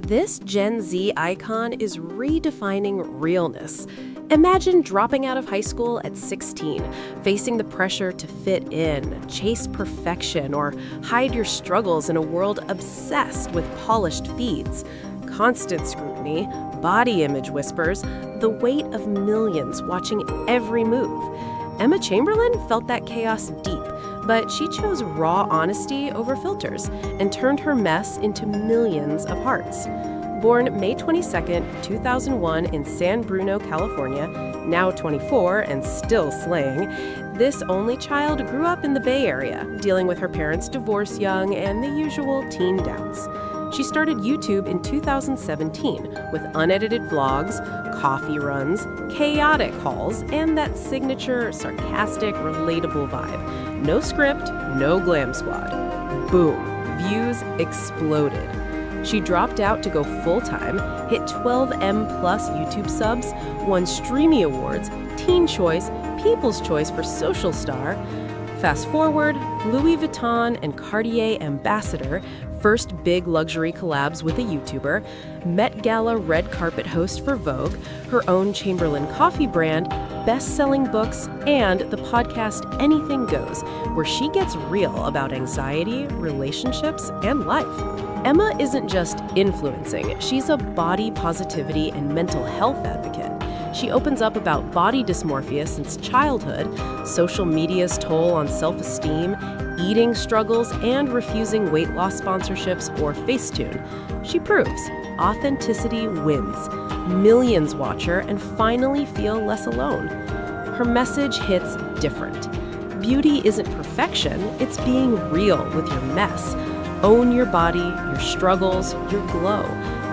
This Gen Z icon is redefining realness. Imagine dropping out of high school at 16, facing the pressure to fit in, chase perfection, or hide your struggles in a world obsessed with polished feeds. Constant scrutiny, body image whispers, the weight of millions watching every move. Emma Chamberlain felt that chaos deep, but she chose raw honesty over filters and turned her mess into millions of hearts. Born May 22, 2001 in San Bruno, California, now 24 and still slaying, this only child grew up in the Bay Area, dealing with her parents' divorce young and the usual teen doubts. She started YouTube in 2017 with unedited vlogs, coffee runs, chaotic hauls, and that signature, sarcastic, relatable vibe. No script, no glam squad. Boom, views exploded. She dropped out to go full-time, hit 12M plus YouTube subs, won Streamy Awards, Teen Choice, People's Choice for Social Star. Fast forward, Louis Vuitton and Cartier ambassador, first big luxury collabs with a YouTuber, Met Gala red carpet host for Vogue, her own Chamberlain coffee brand, best-selling books, and the podcast Anything Goes, where she gets real about anxiety, relationships, and life. Emma isn't just influencing, she's a body positivity and mental health advocate. She opens up about body dysmorphia since childhood, social media's toll on self-esteem, eating struggles, and refusing weight loss sponsorships or Facetune. She proves authenticity wins. Millions watch her and finally feel less alone. Her message hits different. Beauty isn't perfection, it's being real with your mess. Own your body, your struggles, your glow.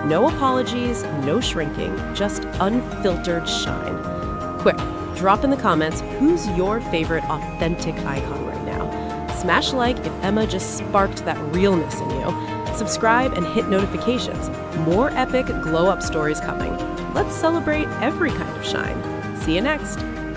No apologies, no shrinking, just unfiltered shine. Quick, drop in the comments who's your favorite authentic icon right now. Smash like if Emma just sparked that realness in you. Subscribe and hit notifications. More epic glow-up stories coming. Let's celebrate every kind of shine. See you next.